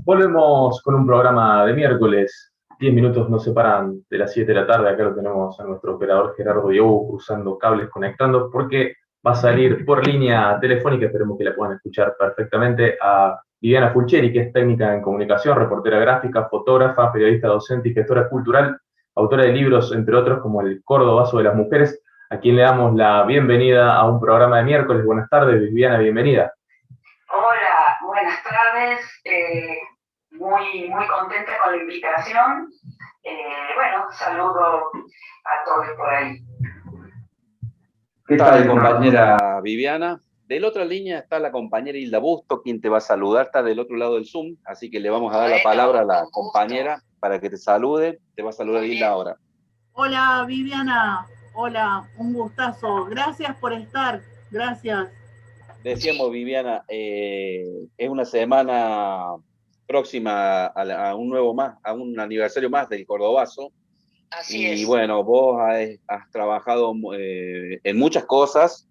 Volvemos con un programa de miércoles. 10 minutos nos separan de las 7 de la tarde. Acá lo tenemos a nuestro operador Gerardo Diego cruzando cables, conectando, porque va a salir por línea telefónica. Esperemos que la puedan escuchar perfectamente a Viviana Fulcheri, que es técnica en comunicación, reportera gráfica, fotógrafa, periodista docente y gestora cultural, autora de libros, entre otros, como El Cordobazo de las Mujeres, a quien le damos la bienvenida a un programa de miércoles. Buenas tardes, Viviana, bienvenida. Hola, buenas tardes. Muy contenta con la invitación. Saludo a todos por ahí. ¿Qué tal, compañera Viviana? Del otra línea está la compañera Hilda Busto, quien te va a saludar, está del otro lado del Zoom, así que le vamos a dar la palabra a la compañera para que te salude. Te va a saludar Hilda ahora. Hola, Viviana. Hola, un gustazo. Gracias por estar. Gracias. Decíamos, Viviana, es una semana próxima a un aniversario más del Cordobazo. Así es. Y bueno, vos has trabajado en muchas cosas,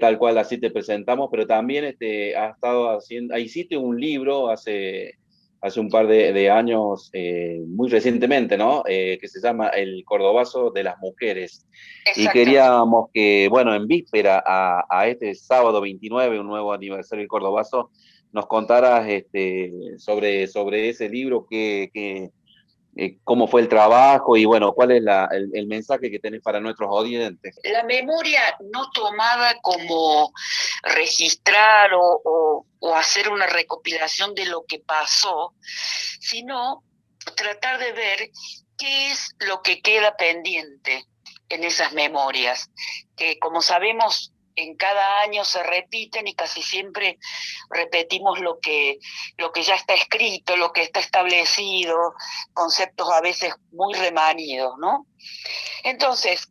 tal cual así te presentamos, pero también has estado hiciste un libro hace un par de años, muy recientemente, ¿no? Que se llama El Cordobazo de las Mujeres. Y queríamos que, bueno, en víspera a este sábado 29, un nuevo aniversario del Cordobazo, nos contaras sobre ese libro, cómo fue el trabajo y, bueno, cuál es el mensaje que tenés para nuestros oyentes. La memoria no tomada como registrar o hacer una recopilación de lo que pasó, sino tratar de ver qué es lo que queda pendiente en esas memorias, que como sabemos en cada año se repiten y casi siempre repetimos lo que ya está escrito, lo que está establecido, conceptos a veces muy remanidos, ¿no? Entonces,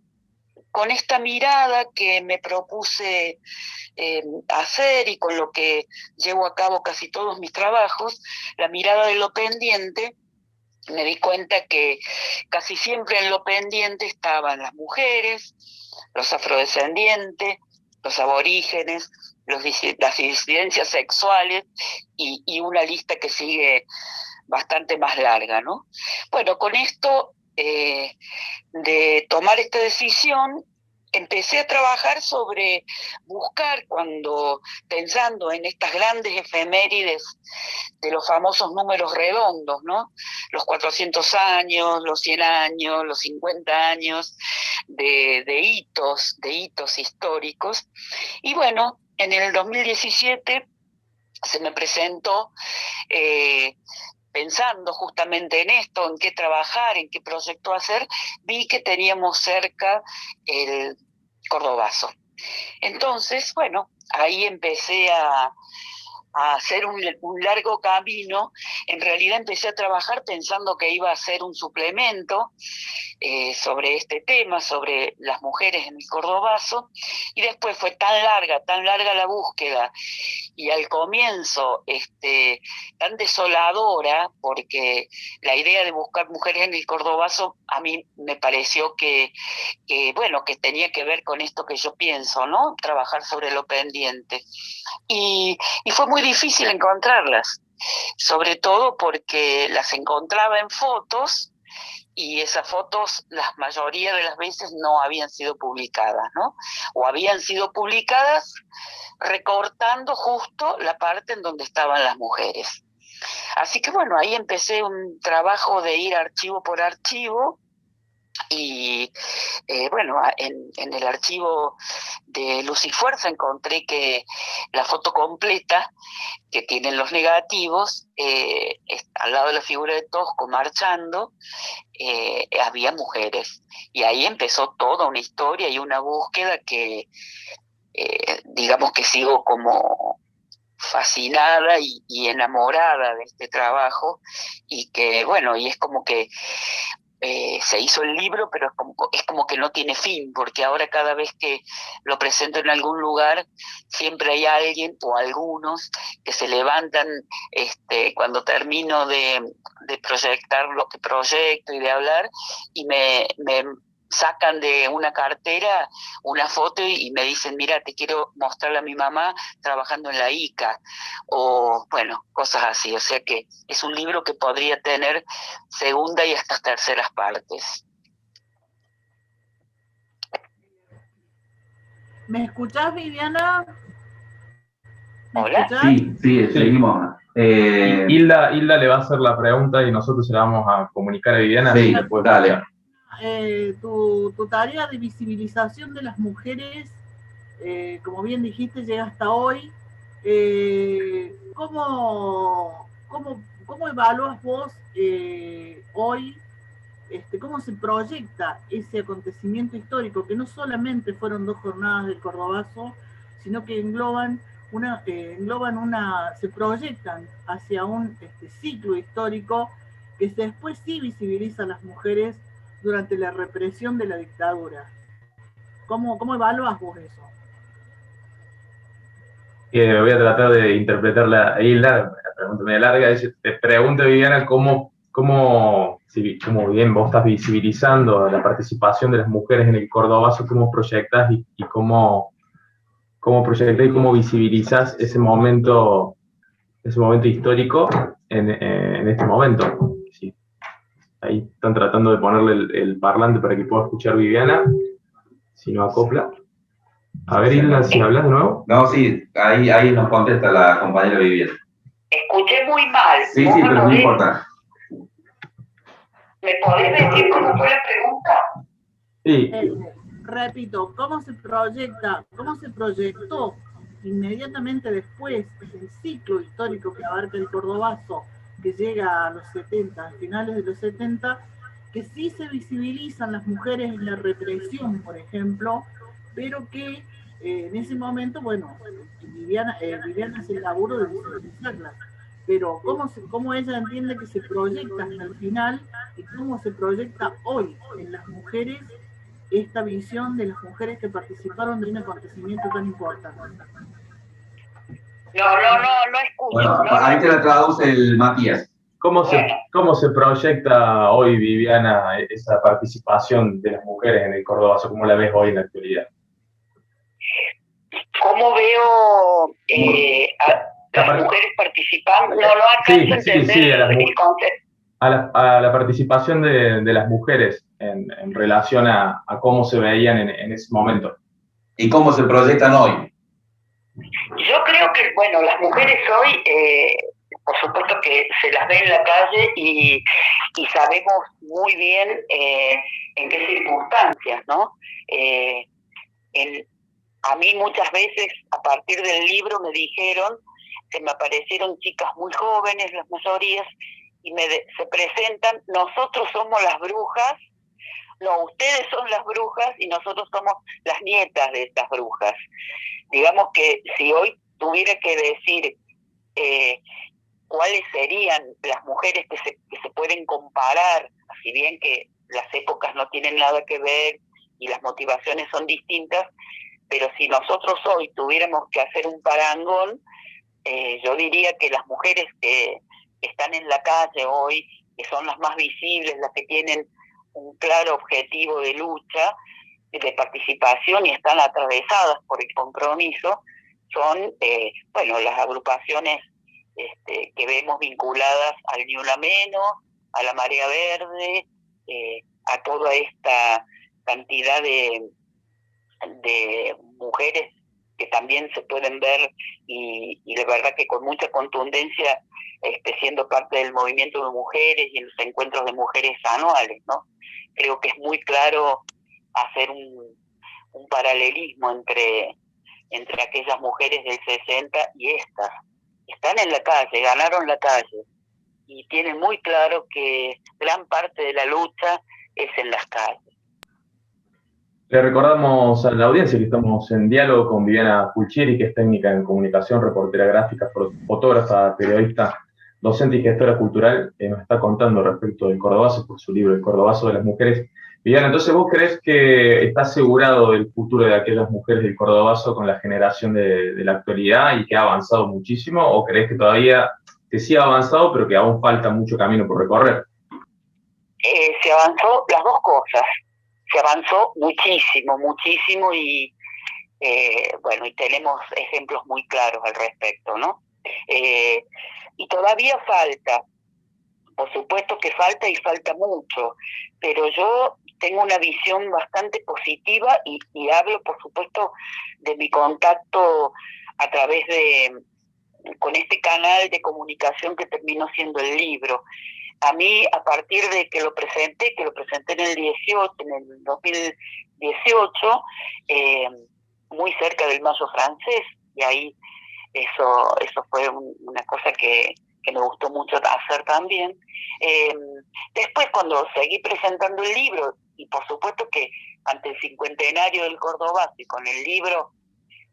con esta mirada que me propuse hacer y con lo que llevo a cabo casi todos mis trabajos, la mirada de lo pendiente, me di cuenta que casi siempre en lo pendiente estaban las mujeres, los afrodescendientes, los aborígenes, las disidencias sexuales y una lista que sigue bastante más larga, ¿no? Bueno, con esto de tomar esta decisión, empecé a trabajar sobre buscar, pensando en estas grandes efemérides de los famosos números redondos, ¿no? Los 400 años, los 100 años, los 50 años de hitos históricos. Y bueno, en el 2017 se me presentó, pensando justamente en esto, en qué trabajar, en qué proyecto hacer, vi que teníamos cerca el Cordobazo. Entonces, bueno, ahí empecé a hacer un largo camino. En realidad empecé a trabajar pensando que iba a ser un suplemento sobre este tema, sobre las mujeres en el Cordobazo, y después fue tan larga la búsqueda, y al comienzo tan desoladora, porque la idea de buscar mujeres en el Cordobazo a mí me pareció que tenía que ver con esto que yo pienso, ¿no? Trabajar sobre lo pendiente. Y fue muy difícil encontrarlas, sobre todo porque las encontraba en fotos, y esas fotos, la mayoría de las veces, no habían sido publicadas, ¿no? O habían sido publicadas recortando justo la parte en donde estaban las mujeres. Así que bueno, ahí empecé un trabajo de ir archivo por archivo, y en el archivo de Luz y Fuerza encontré que la foto completa, que tienen los negativos, al lado de la figura de Tosco marchando, había mujeres. Y ahí empezó toda una historia y una búsqueda que, digamos que sigo como fascinada y enamorada de este trabajo, y que, bueno, y es como que se hizo el libro, pero es como que no tiene fin, porque ahora cada vez que lo presento en algún lugar, siempre hay alguien o algunos que se levantan cuando termino de proyectar lo que proyecto y de hablar, y me sacan de una cartera una foto y me dicen, mira, te quiero mostrarle a mi mamá trabajando en la ICA, o bueno, cosas así. O sea que es un libro que podría tener segunda y hasta terceras partes. ¿Me escuchás, Viviana? ¿Me Hola. escuchás? Sí, seguimos. Hilda le va a hacer la pregunta y nosotros se la vamos a comunicar a Viviana. Sí, Después dale. Tu tarea de visibilización de las mujeres, como bien dijiste, llega hasta hoy. ¿Cómo evalúas vos hoy, cómo se proyecta ese acontecimiento histórico, que no solamente fueron 2 jornadas del Cordobazo, sino que se proyectan hacia un ciclo histórico que después sí visibiliza a las mujeres durante la represión de la dictadura? ¿Cómo evalúas vos eso? voy a tratar de interpretarla a Hilda, la pregunta media larga. Te pregunto, Viviana, ¿cómo bien vos estás visibilizando la participación de las mujeres en el Cordobazo, cómo proyectas y cómo proyectas y cómo visibilizas ese momento histórico en este momento? Sí. Ahí están tratando de ponerle el parlante para que pueda escuchar Viviana, si no acopla. A ver, Hilda, si hablas de nuevo. No, sí, ahí nos contesta la compañera Viviana. Escuché muy mal. Sí, pero no importa. ¿Me podés decir cómo fue la pregunta? Sí. Repito, ¿cómo se proyectó inmediatamente después del ciclo histórico que abarca el Cordobazo, que llega a los 70, a finales de los 70, que sí se visibilizan las mujeres en la represión, por ejemplo, pero que en ese momento, bueno, Viviana hace el laburo de visibilizarlas, pero cómo ella entiende que se proyecta hasta el final y cómo se proyecta hoy en las mujeres esta visión de las mujeres que participaron de un acontecimiento tan importante. No escucho. Bueno, ahí te la traduce el Matías. ¿Cómo se proyecta hoy, Viviana, esa participación de las mujeres en el Cordobazo? ¿Cómo la ves hoy en la actualidad? ¿Cómo veo a las mujeres participando? No alcanzo a entender el concepto. A la participación de las mujeres en relación a cómo se veían en ese momento. ¿Y cómo se proyectan hoy? Yo creo que, bueno, las mujeres hoy, por supuesto que se las ve en la calle y sabemos muy bien en qué circunstancias, ¿no? A mí muchas veces, a partir del libro, me dijeron, se me aparecieron chicas muy jóvenes, las mayorías, y se presentan, nosotros somos las brujas, no, ustedes son las brujas y nosotros somos las nietas de estas brujas. Digamos que si hoy tuviera que decir cuáles serían las mujeres que se pueden comparar, si bien que las épocas no tienen nada que ver y las motivaciones son distintas, pero si nosotros hoy tuviéramos que hacer un parangón, yo diría que las mujeres que están en la calle hoy, que son las más visibles, las que tienen un claro objetivo de lucha, de participación y están atravesadas por el compromiso, son las agrupaciones que vemos vinculadas al Ni Una Menos, a la Marea Verde, a toda esta cantidad de mujeres que también se pueden ver y de verdad que con mucha contundencia siendo parte del movimiento de mujeres y en los encuentros de mujeres anuales, ¿no? Creo que es muy claro hacer un paralelismo entre aquellas mujeres del 60 y estas. Están en la calle, ganaron la calle y tienen muy claro que gran parte de la lucha es en las calles. Le recordamos a la audiencia que estamos en diálogo con Viviana Pulchieri, que es técnica en comunicación, reportera gráfica, fotógrafa, periodista, docente y gestora cultural, que nos está contando respecto del Cordobazo por su libro El Cordobazo de las Mujeres. Viviana, entonces, ¿vos crees que está asegurado el futuro de aquellas mujeres del Cordobazo con la generación de la actualidad y que ha avanzado muchísimo? ¿O crees que todavía que sí ha avanzado, pero que aún falta mucho camino por recorrer? Se avanzó las dos cosas. se avanzó muchísimo, muchísimo y bueno, y tenemos ejemplos muy claros al respecto, ¿no? Y todavía falta, por supuesto que falta y falta mucho, pero yo tengo una visión bastante positiva y hablo, por supuesto, de mi contacto a través con este canal de comunicación que terminó siendo el libro. A mí, a partir de que lo presenté en el 18, en el 2018, muy cerca del Mayo francés, y ahí eso fue una cosa que me gustó mucho hacer también. Después, cuando seguí presentando el libro, y por supuesto que ante el cincuentenario del Cordobazo y con el libro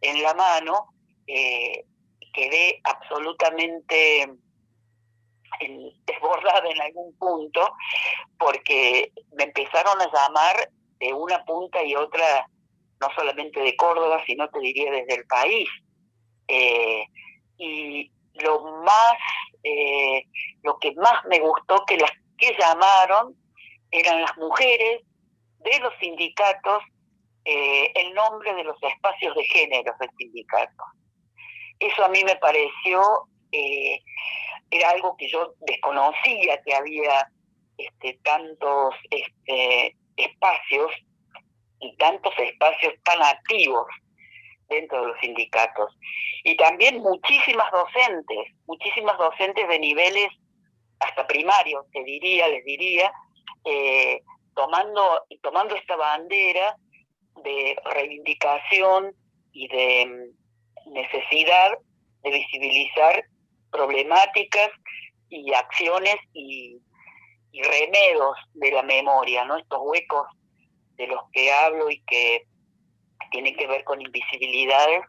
en la mano, quedé absolutamente desbordada en algún punto, porque me empezaron a llamar de una punta y otra, no solamente de Córdoba, sino te diría desde el país. Y lo que más me gustó, que las que llamaron eran las mujeres de los sindicatos, el nombre de los espacios de género del sindicato. Eso a mí me pareció, era algo que yo desconocía, que había tantos espacios y tantos espacios tan activos dentro de los sindicatos. Y también muchísimas docentes de niveles hasta primarios, les diría, tomando esta bandera de reivindicación y de necesidad de visibilizar problemáticas y acciones y remedos de la memoria, ¿no? Estos huecos de los que hablo y que tienen que ver con invisibilidades.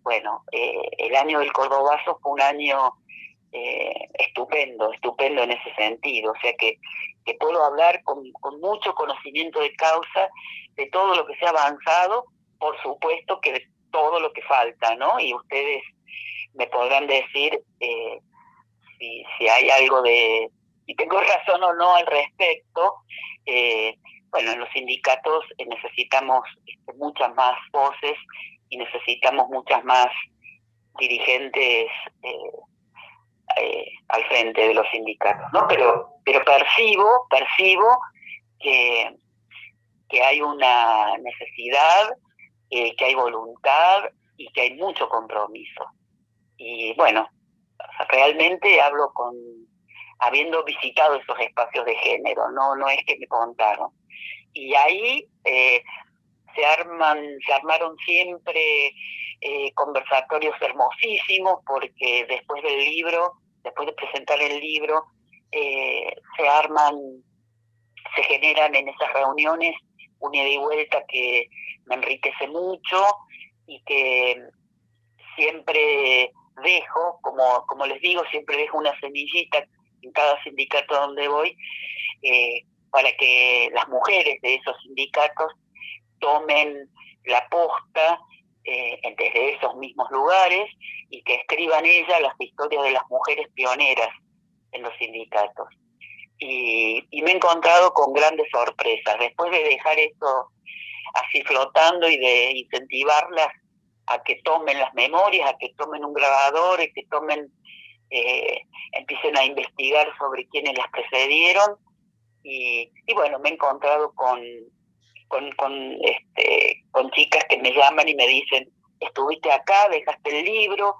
Bueno, el año del Cordobazo fue un año estupendo en ese sentido, o sea que puedo hablar con mucho conocimiento de causa de todo lo que se ha avanzado, por supuesto que de todo lo que falta, ¿no? Y ustedes me podrán decir si hay algo si tengo razón o no al respecto. Bueno, en los sindicatos necesitamos muchas más voces y necesitamos muchas más dirigentes al frente de los sindicatos, ¿no? Pero percibo que hay una necesidad, que hay voluntad y que hay mucho compromiso. Y bueno, realmente hablo habiendo visitado esos espacios de género, no es que me contaron. Y ahí se armaron siempre conversatorios hermosísimos, porque después de presentar el libro, se generan en esas reuniones una ida y vuelta que me enriquece mucho y que siempre dejo, como les digo, siempre dejo una semillita en cada sindicato donde voy, para que las mujeres de esos sindicatos tomen la posta desde esos mismos lugares y que escriban ellas las historias de las mujeres pioneras en los sindicatos. Y me he encontrado con grandes sorpresas. Después de dejar esto así flotando y de incentivarlas a que tomen las memorias, a que tomen un grabador, y que empiecen a investigar sobre quiénes las precedieron. Y bueno, me he encontrado con chicas que me llaman y me dicen: estuviste acá, dejaste el libro,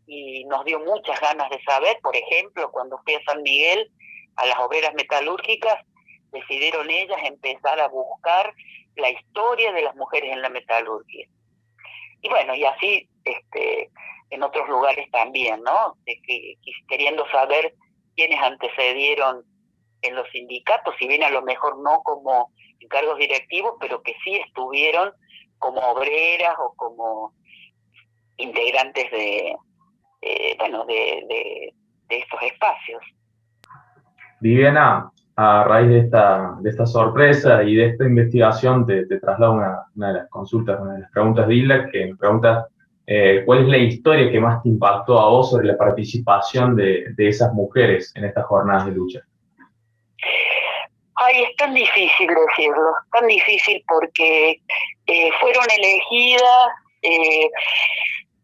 y nos dio muchas ganas de saber. Por ejemplo, cuando fui a San Miguel, a las obreras metalúrgicas, decidieron ellas empezar a buscar la historia de las mujeres en la metalurgia. Y bueno, y así en otros lugares también, ¿no? Queriendo saber quiénes antecedieron en los sindicatos, si bien a lo mejor no como en cargos directivos, pero que sí estuvieron como obreras o como integrantes de estos espacios. Viviana, a raíz de esta sorpresa y de esta investigación, te traslado una de las consultas, una de las preguntas de Isla, que me pregunta ¿cuál es la historia que más te impactó a vos sobre la participación de esas mujeres en estas jornadas de lucha? Ay, es tan difícil decirlo, tan difícil porque fueron elegidas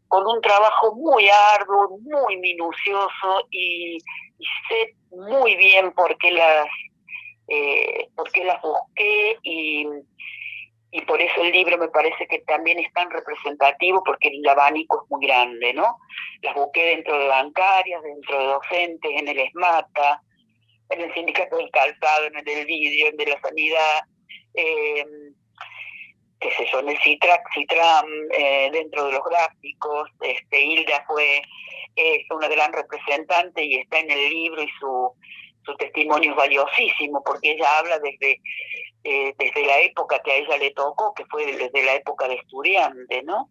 con un trabajo muy arduo, muy minucioso y sé muy bien por qué las busqué y por eso el libro me parece que también es tan representativo porque el abanico es muy grande, ¿no? Las busqué dentro de bancarias, dentro de docentes, en el ESMATA, en el sindicato del calzado, en el del vidrio, en el de la sanidad, qué sé yo, en el Citram, dentro de los gráficos. Hilda es una gran representante y está en el libro y su testimonio es valiosísimo porque ella habla desde la época que a ella le tocó, que fue desde la época de estudiante, ¿no?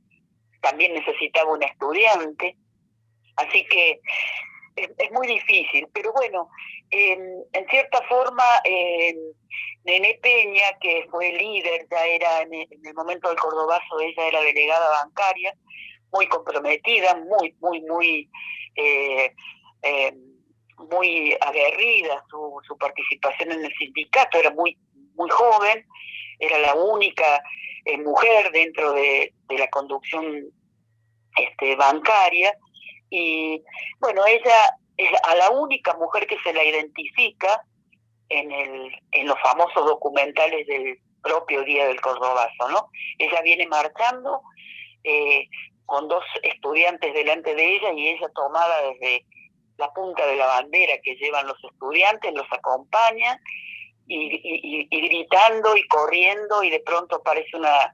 También necesitaba un estudiante, así que es muy difícil, pero bueno, en cierta forma, Nené Peña, que fue líder, ya era en el momento del Cordobazo, ella era delegada bancaria, muy comprometida, eh, eh, muy aguerrida su participación en el sindicato, era muy joven, era la única mujer dentro de la conducción bancaria, y bueno, ella es a la única mujer que se la identifica en los famosos documentales del propio Día del Cordobazo, ¿no? Ella viene marchando con dos estudiantes delante de ella y ella tomada desde la punta de la bandera que llevan los estudiantes, los acompaña y gritando y corriendo, y de pronto aparece una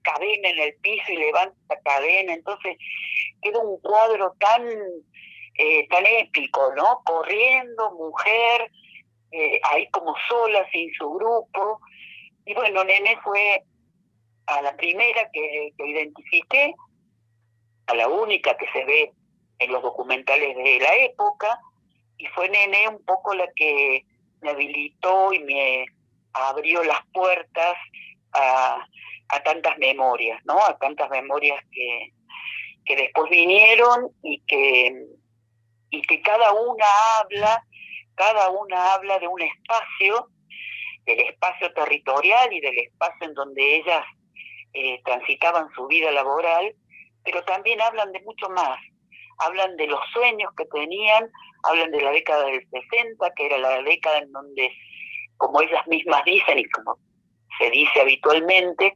cadena en el piso y levanta la cadena. Entonces queda un cuadro tan épico, ¿no? Corriendo, mujer, ahí como sola, sin su grupo. Y bueno, Nené fue a la primera que identifiqué, a la única que se ve en los documentales de la época, y fue Nené un poco la que me habilitó y me abrió las puertas a tantas memorias, ¿no? A tantas memorias que después vinieron y que cada una habla de un espacio, del espacio territorial y del espacio en donde ellas transitaban su vida laboral, pero también hablan de mucho más. Hablan de los sueños que tenían, hablan de la década del 60, que era la década en donde, como ellas mismas dicen y como se dice habitualmente,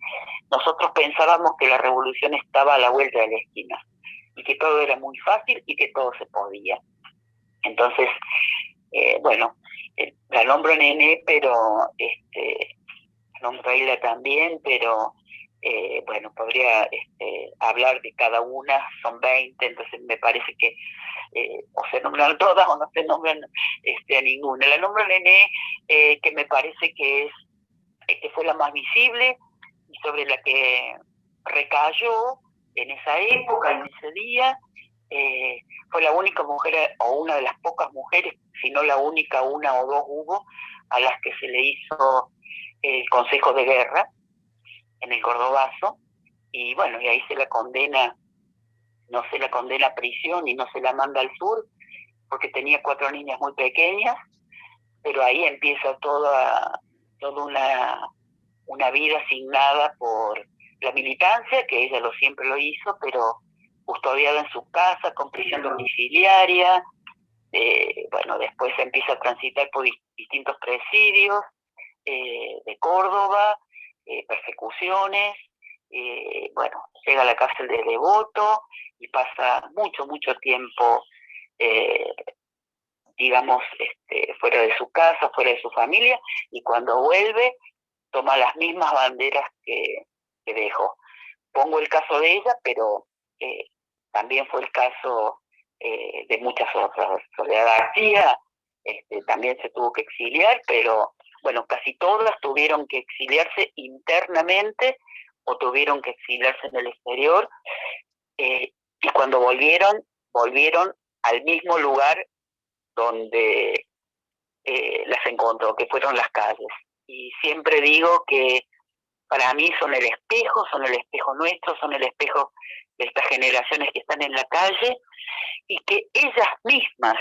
nosotros pensábamos que la revolución estaba a la vuelta de la esquina y que todo era muy fácil y que todo se podía. Entonces, bueno, la nombro Nené, pero la nombro a Hilda también, pero bueno, podría hablar de cada una, son 20, entonces me parece que o se nombran todas o no se nombran a ninguna. La nombro Nené, que me parece que fue la más visible y sobre la que recayó en esa época, en ese día. Fue la única mujer, o una de las pocas mujeres, si no la única, una o dos hubo, a las que se le hizo el consejo de guerra en el Cordobazo, y bueno, y ahí se la condena, no se la condena a prisión y no se la manda al sur, porque tenía 4 niñas muy pequeñas, pero ahí empieza toda una vida asignada por la militancia, que ella siempre lo hizo, pero custodiada en su casa, con prisión domiciliaria. Bueno, después empieza a transitar por distintos presidios de Córdoba, persecuciones, bueno, llega a la cárcel de Devoto y pasa mucho tiempo, digamos, fuera de su casa, fuera de su familia, y cuando vuelve toma las mismas banderas que dejó. Pongo el caso de ella, pero también fue el caso de muchas otras. Soledad García también se tuvo que exiliar, pero bueno, casi todas tuvieron que exiliarse internamente o tuvieron que exiliarse en el exterior, y cuando volvieron al mismo lugar donde las encontró, que fueron las calles. Y siempre digo que para mí son el espejo nuestro, son el espejo de estas generaciones que están en la calle, y que ellas mismas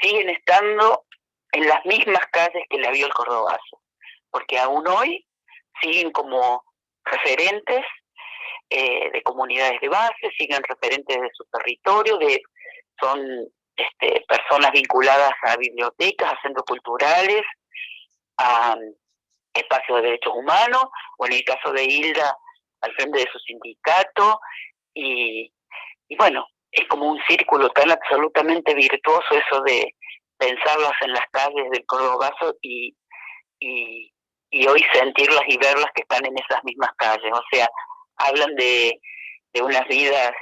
siguen estando en las mismas calles que la vio el Cordobazo, porque aún hoy siguen como referentes de comunidades de base, siguen referentes de su territorio, son personas vinculadas a bibliotecas, a centros culturales, a espacios de derechos humanos, o en el caso de Hilda, al frente de su sindicato, y bueno, es como un círculo tan absolutamente virtuoso eso de pensarlas en las calles del Cordobazo y hoy sentirlas y verlas que están en esas mismas calles. O sea, hablan de unas vidas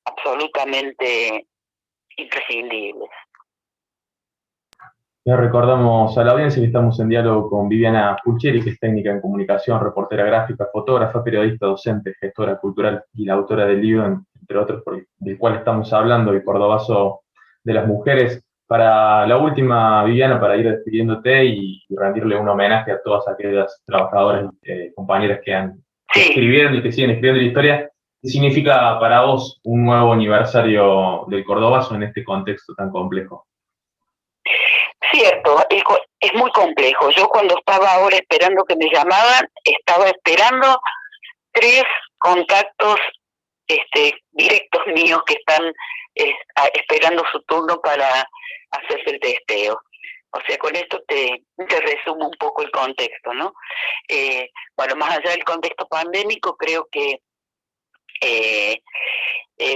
absolutamente imprescindibles. Ya recordamos a la audiencia que estamos en diálogo con Viviana Pulcheri, que es técnica en comunicación, reportera gráfica, fotógrafa, periodista, docente, gestora cultural y la autora del libro, entre otros, del cual estamos hablando, El Cordobazo de las Mujeres. Para la última, Viviana, para ir despidiéndote y rendirle un homenaje a todas aquellas trabajadoras y compañeras que escribieron y que siguen escribiendo la historia, ¿qué significa para vos un nuevo aniversario del Cordobazo en este contexto tan complejo? Cierto, es muy complejo. Yo cuando estaba ahora esperando que me llamaban, estaba esperando 3 contactos directos míos que están esperando su turno para hacerse el testeo. O sea, con esto te resumo un poco el contexto, ¿no? Bueno, más allá del contexto pandémico, creo que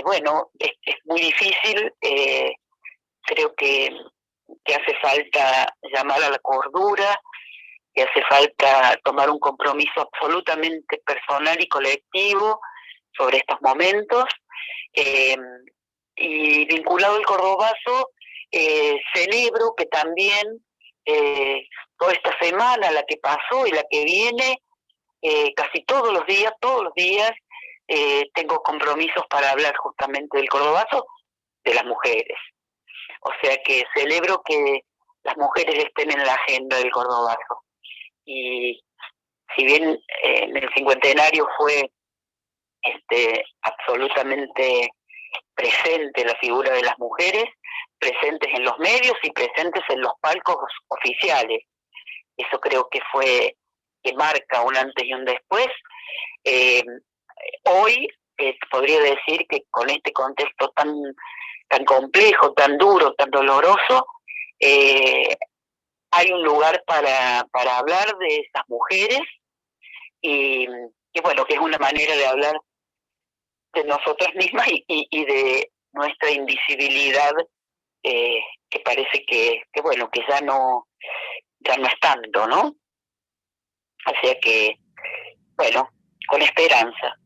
bueno, es muy difícil. Creo que hace falta llamar a la cordura, que hace falta tomar un compromiso absolutamente personal y colectivo sobre estos momentos. Y vinculado al Cordobazo, celebro que también toda esta semana, la que pasó y la que viene, casi todos los días, tengo compromisos para hablar justamente del Cordobazo, de las mujeres. O sea que celebro que las mujeres estén en la agenda del Cordobazo. Y si bien en el cincuentenario fue absolutamente presente la figura de las mujeres, presentes en los medios y presentes en los palcos oficiales. Eso creo que marca un antes y un después. Hoy podría decir que con este contexto tan complejo, tan duro, tan doloroso, hay un lugar para hablar de esas mujeres y bueno, que es una manera de hablar de nosotras mismas y de nuestra invisibilidad, que parece que bueno, que ya no es tanto, ¿no? O sea que, bueno, con esperanza.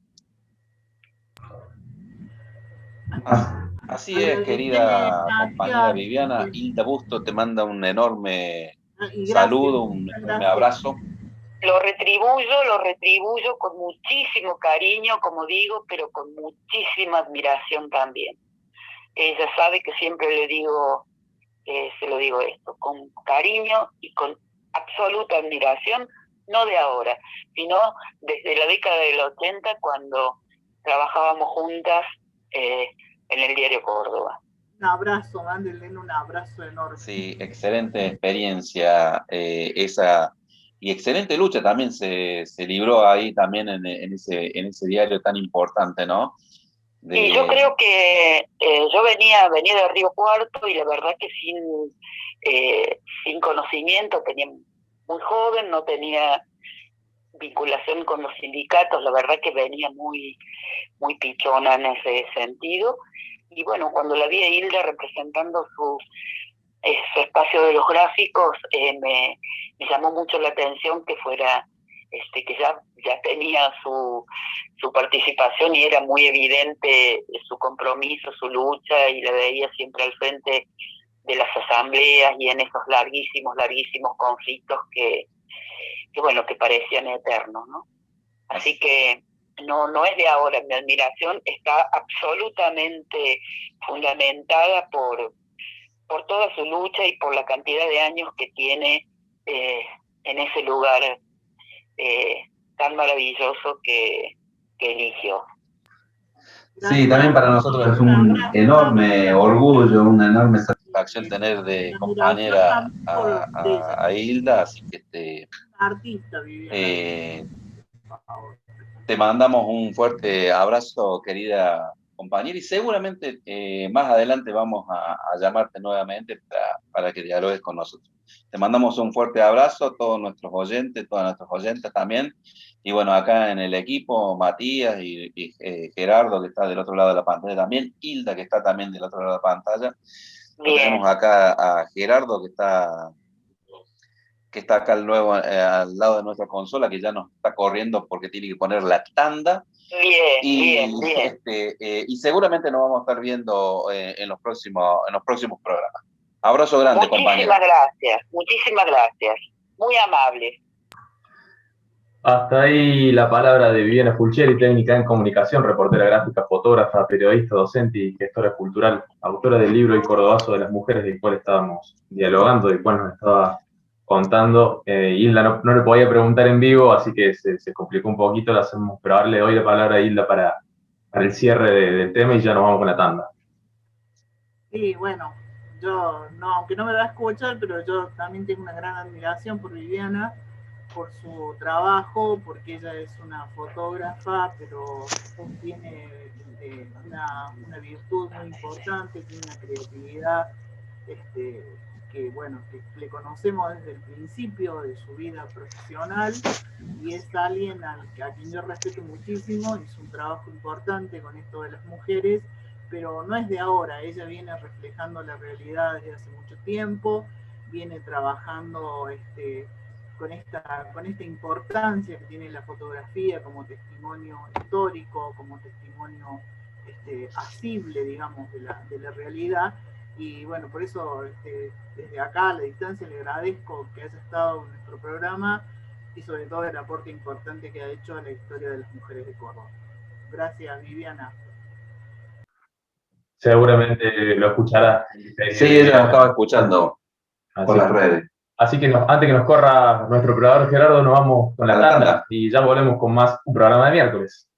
Así es, querida compañera Viviana. Hilda Busto te manda un enorme saludo, un enorme abrazo. Lo retribuyo con muchísimo cariño, como digo, pero con muchísima admiración también. Ella sabe que siempre le digo, se lo digo esto, con cariño y con absoluta admiración, no de ahora, sino desde la década del 80, cuando trabajábamos juntas en el diario Córdoba. Un abrazo, mándenle un abrazo enorme. Sí, excelente experiencia esa, y excelente lucha también se libró ahí también en ese diario tan importante, ¿no? Y yo creo que yo venía de Río Cuarto y la verdad que sin conocimiento, tenía muy joven, no tenía vinculación con los sindicatos, la verdad que venía muy, muy pichona en ese sentido. Y bueno, cuando la vi a Hilda representando su espacio de los gráficos, me llamó mucho la atención que fuera, que ya tenía su participación y era muy evidente su compromiso, su lucha, y la veía siempre al frente de las asambleas y en esos larguísimos conflictos que bueno, que parecían eternos, ¿no? Así que no es de ahora, mi admiración está absolutamente fundamentada por toda su lucha y por la cantidad de años que tiene en ese lugar tan maravilloso que eligió. Sí, también para nosotros es un enorme orgullo, una enorme satisfacción satisfacción tener de La compañera admiración también por ella. a Hilda, así que Artista, Viviana. Por favor. te mandamos un fuerte abrazo, querida compañera, y seguramente más adelante vamos a llamarte nuevamente para que dialogues con nosotros. Te mandamos un fuerte abrazo a todos nuestros oyentes, todas nuestras oyentes también. Y bueno, acá en el equipo, Matías y Gerardo, que está del otro lado de la pantalla también, Hilda, que está también del otro lado de la pantalla. Tenemos acá a Gerardo, que está acá luego al lado de nuestra consola, que ya nos está corriendo porque tiene que poner la tanda. Bien. Y seguramente nos vamos a estar viendo en los próximos programas. Abrazo grande, compañero. Muchísimas gracias. Muy amable. Hasta ahí la palabra de Viviana Fulcieri, técnica en comunicación, reportera gráfica, fotógrafa, periodista, docente y gestora cultural, autora del libro El Cordobazo de las Mujeres, del cual estábamos dialogando, del cual nos estaba contando. Hilda no le podía preguntar en vivo, así que se complicó un poquito, lo hacemos, pero ahora le doy la palabra a Hilda para el cierre del tema y ya nos vamos con la tanda. Sí, bueno, yo, no, aunque no me va a escuchar, pero yo también tengo una gran admiración por Viviana, por su trabajo, porque ella es una fotógrafa, pero tiene una virtud muy importante, tiene una creatividad que, bueno, que le conocemos desde el principio de su vida profesional, y es alguien a quien yo respeto muchísimo, hizo un trabajo importante con esto de las mujeres, pero no es de ahora, ella viene reflejando la realidad desde hace mucho tiempo, viene trabajando con esta importancia que tiene la fotografía como testimonio histórico, como testimonio asible, digamos, de la realidad. Y bueno, por eso desde acá a la distancia le agradezco que haya estado en nuestro programa y sobre todo el aporte importante que ha hecho a la historia de las mujeres de Córdoba. Gracias, Viviana. Seguramente lo escuchará. Sí, ella nos estaba escuchando por las redes. Así que antes que nos corra nuestro operador Gerardo, nos vamos con la tanda y ya volvemos con más un programa de miércoles.